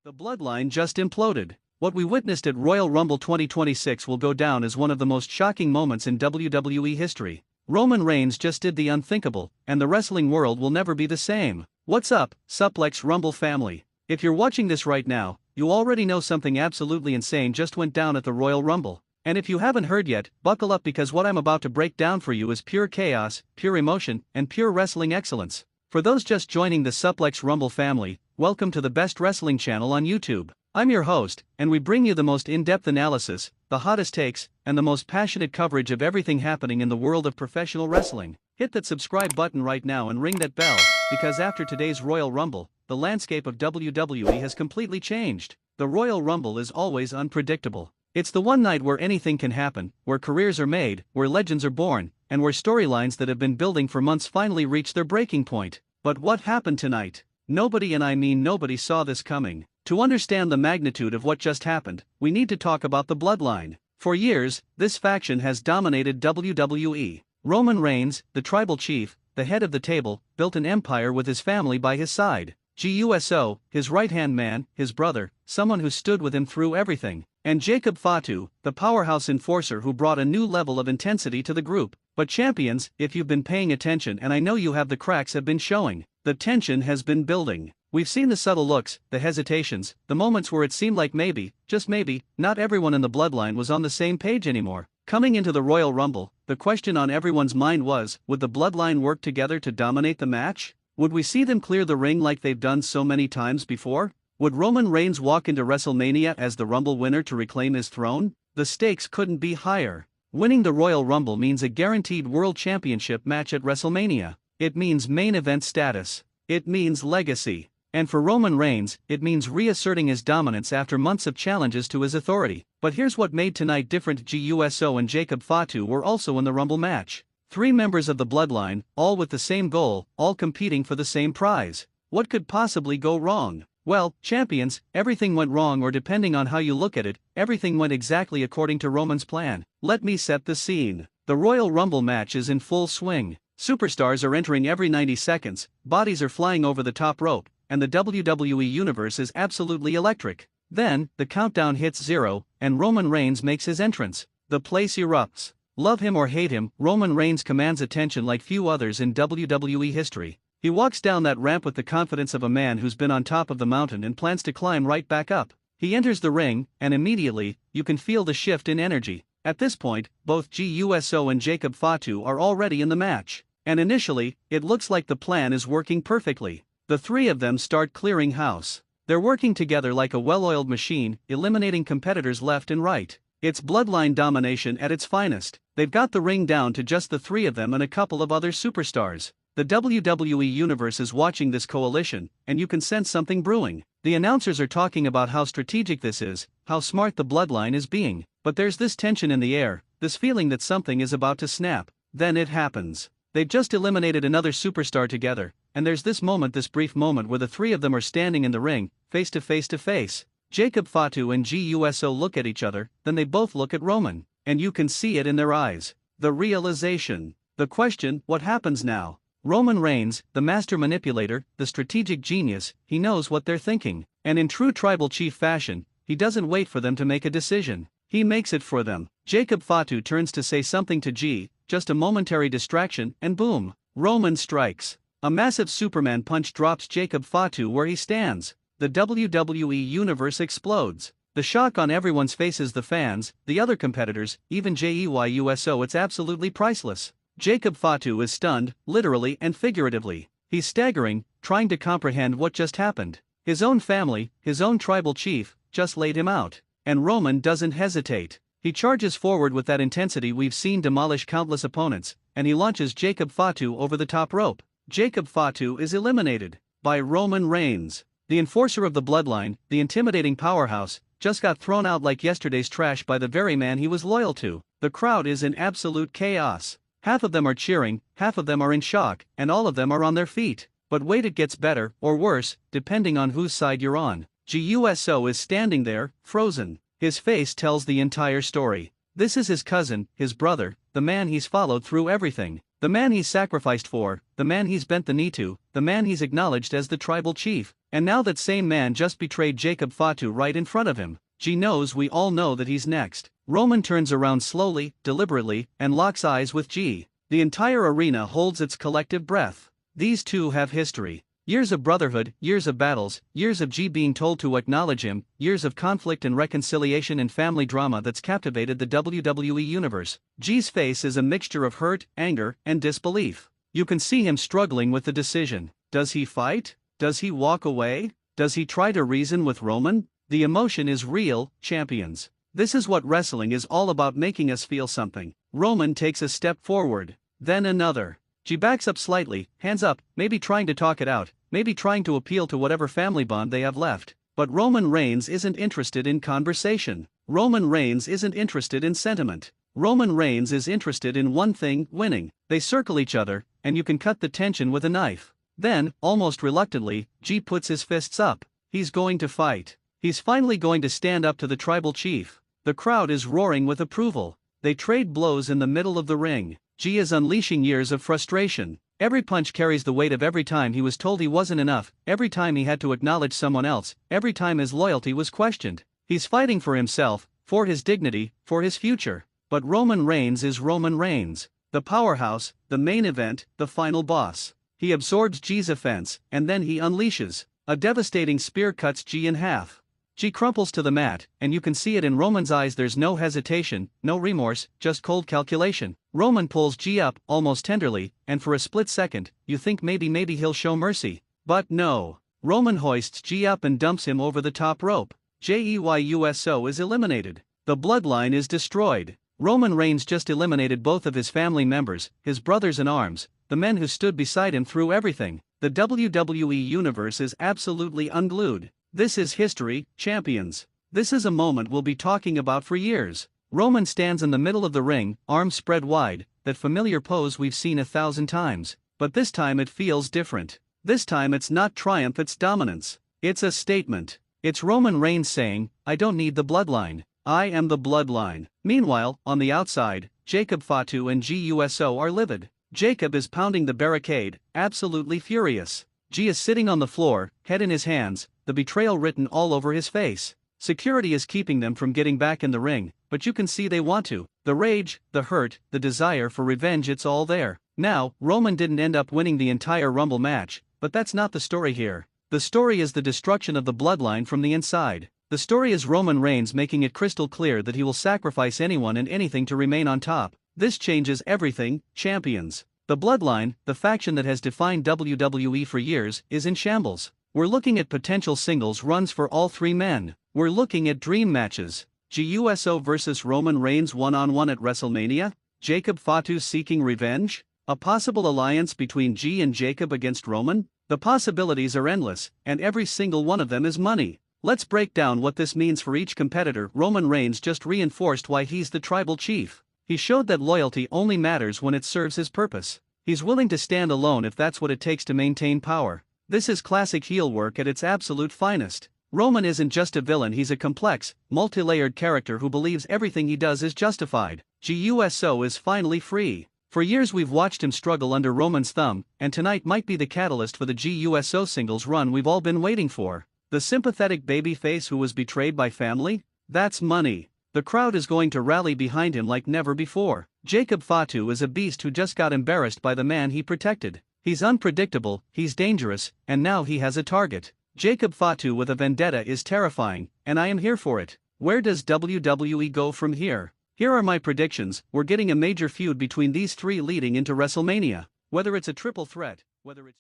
The bloodline just imploded. What we witnessed at Royal Rumble 2026 will go down as one of the most shocking moments in WWE history. Roman Reigns just did the unthinkable, and the wrestling world will never be the same. What's up, Suplex Rumble family? If you're watching this right now, you already know something absolutely insane just went down at the Royal Rumble. And if you haven't heard yet, buckle up because what I'm about to break down for you is pure chaos, pure emotion, and pure wrestling excellence. For those just joining the Suplex Rumble family, welcome to the best wrestling channel on YouTube. I'm your host, and we bring you the most in-depth analysis, the hottest takes, and the most passionate coverage of everything happening in the world of professional wrestling. Hit that subscribe button right now and ring that bell, because after today's Royal Rumble, the landscape of WWE has completely changed. The Royal Rumble is always unpredictable. It's the one night where anything can happen, where careers are made, where legends are born, and where storylines that have been building for months finally reach their breaking point. But what happened tonight? Nobody, and I mean nobody, saw this coming. To understand the magnitude of what just happened, we need to talk about the bloodline. For years, this faction has dominated WWE. Roman Reigns, the tribal chief, the head of the table, built an empire with his family by his side. GUSO, his right-hand man, his brother, someone who stood with him through everything. And Jacob Fatu, the powerhouse enforcer who brought a new level of intensity to the group. But champions, if you've been paying attention, and I know you have, the cracks have been showing. The tension has been building. We've seen the subtle looks, the hesitations, the moments where it seemed like maybe, just maybe, not everyone in the bloodline was on the same page anymore. Coming into the Royal Rumble, the question on everyone's mind was, would the bloodline work together to dominate the match? Would we see them clear the ring like they've done so many times before? Would Roman Reigns walk into WrestleMania as the Rumble winner to reclaim his throne? The stakes couldn't be higher. Winning the Royal Rumble means a guaranteed World Championship match at WrestleMania. It means main event status. It means legacy. And for Roman Reigns, it means reasserting his dominance after months of challenges to his authority. But here's what made tonight different: GUSO and Jacob Fatu were also in the Rumble match. Three members of the bloodline, all with the same goal, all competing for the same prize. What could possibly go wrong? Well, champions, everything went wrong, or depending on how you look at it, everything went exactly according to Roman's plan. Let me set the scene. The Royal Rumble match is in full swing. Superstars are entering every 90 seconds, bodies are flying over the top rope, and the WWE Universe is absolutely electric. Then, the countdown hits 0, and Roman Reigns makes his entrance. The place erupts. Love him or hate him, Roman Reigns commands attention like few others in WWE history. He walks down that ramp with the confidence of a man who's been on top of the mountain and plans to climb right back up. He enters the ring, and immediately, you can feel the shift in energy. At this point, both GUSO and Jacob Fatu are already in the match. And initially, it looks like the plan is working perfectly. The three of them start clearing house. They're working together like a well-oiled machine, eliminating competitors left and right. It's bloodline domination at its finest. They've got the ring down to just the three of them and a couple of other superstars. The WWE Universe is watching this coalition, and you can sense something brewing. The announcers are talking about how strategic this is, how smart the bloodline is being. But there's this tension in the air, this feeling that something is about to snap. Then it happens. They've just eliminated another superstar together, and there's this moment, this brief moment, where the three of them are standing in the ring, face to face to face. Jacob Fatu and GUSO look at each other, then they both look at Roman, and you can see it in their eyes. The realization. The question, what happens now? Roman Reigns, the master manipulator, the strategic genius, he knows what they're thinking. And in true tribal chief fashion, he doesn't wait for them to make a decision. He makes it for them. Jacob Fatu turns to say something to G, just a momentary distraction, and boom, Roman strikes. A massive Superman punch drops Jacob Fatu where he stands. The WWE Universe explodes. The shock on everyone's faces, the fans, the other competitors, even GUSO, it's absolutely priceless. Jacob Fatu is stunned, literally and figuratively. He's staggering, trying to comprehend what just happened. His own family, his own tribal chief, just laid him out. And Roman doesn't hesitate. He charges forward with that intensity we've seen demolish countless opponents, and he launches Jacob Fatu over the top rope. Jacob Fatu is eliminated by Roman Reigns. The enforcer of the bloodline, the intimidating powerhouse, just got thrown out like yesterday's trash by the very man he was loyal to. The crowd is in absolute chaos. Half of them are cheering, half of them are in shock, and all of them are on their feet. But wait, it gets better, or worse, depending on whose side you're on. GUSO is standing there, frozen. His face tells the entire story. This is his cousin, his brother, the man he's followed through everything. The man he's sacrificed for, the man he's bent the knee to, the man he's acknowledged as the tribal chief. And now that same man just betrayed Jacob Fatu right in front of him. G knows we all know that he's next. Roman turns around slowly, deliberately, and locks eyes with G. The entire arena holds its collective breath. These two have history. Years of brotherhood, years of battles, years of G being told to acknowledge him, years of conflict and reconciliation and family drama that's captivated the WWE universe. G's face is a mixture of hurt, anger, and disbelief. You can see him struggling with the decision. Does he fight? Does he walk away? Does he try to reason with Roman? The emotion is real, champions. This is what wrestling is all about, making us feel something. Roman takes a step forward, then another. G backs up slightly, hands up, maybe trying to talk it out, maybe trying to appeal to whatever family bond they have left. But Roman Reigns isn't interested in conversation. Roman Reigns isn't interested in sentiment. Roman Reigns is interested in one thing: winning. They circle each other, and you can cut the tension with a knife. Then, almost reluctantly, G puts his fists up. He's going to fight. He's finally going to stand up to the tribal chief. The crowd is roaring with approval. They trade blows in the middle of the ring. G is unleashing years of frustration. Every punch carries the weight of every time he was told he wasn't enough, every time he had to acknowledge someone else, every time his loyalty was questioned. He's fighting for himself, for his dignity, for his future. But Roman Reigns is Roman Reigns. The powerhouse, the main event, the final boss. He absorbs G's offense, and then he unleashes. A devastating spear cuts G in half. G crumples to the mat, and you can see it in Roman's eyes. There's no hesitation, no remorse, just cold calculation. Roman pulls G up, almost tenderly, and for a split second, you think maybe he'll show mercy. But no. Roman hoists G up and dumps him over the top rope. JEYUSO is eliminated. The bloodline is destroyed. Roman Reigns just eliminated both of his family members, his brothers in arms, the men who stood beside him through everything. The WWE universe is absolutely unglued. This is history, champions. This is a moment we'll be talking about for years. Roman stands in the middle of the ring, arms spread wide, that familiar pose we've seen 1,000 times. But this time it feels different. This time it's not triumph, it's dominance. It's a statement. It's Roman Reigns saying, "I don't need the bloodline. I am the bloodline." Meanwhile, on the outside, Jacob Fatu and GUSO are livid. Jacob is pounding the barricade, absolutely furious. G is sitting on the floor, head in his hands, the betrayal written all over his face. Security is keeping them from getting back in the ring, but you can see they want to. The rage, the hurt, the desire for revenge, it's all there. Now, Roman didn't end up winning the entire Rumble match, but that's not the story here. The story is the destruction of the bloodline from the inside. The story is Roman Reigns making it crystal clear that he will sacrifice anyone and anything to remain on top. This changes everything, champions. The bloodline, the faction that has defined WWE for years, is in shambles. We're looking at potential singles runs for all three men. We're looking at dream matches. GUSO versus Roman Reigns one-on-one at WrestleMania? Jacob Fatu seeking revenge? A possible alliance between G and Jacob against Roman? The possibilities are endless, and every single one of them is money. Let's break down what this means for each competitor. Roman Reigns just reinforced why he's the tribal chief. He showed that loyalty only matters when it serves his purpose. He's willing to stand alone if that's what it takes to maintain power. This is classic heel work at its absolute finest. Roman isn't just a villain, he's a complex, multi-layered character who believes everything he does is justified. GUSO is finally free. For years we've watched him struggle under Roman's thumb, and tonight might be the catalyst for the GUSO singles run we've all been waiting for. The sympathetic babyface who was betrayed by family? That's money. The crowd is going to rally behind him like never before. Jacob Fatu is a beast who just got embarrassed by the man he protected. He's unpredictable, he's dangerous, and now he has a target. Jacob Fatu with a vendetta is terrifying, and I am here for it. Where does WWE go from here? Here are my predictions. We're getting a major feud between these three leading into WrestleMania. Whether it's a triple threat, whether it's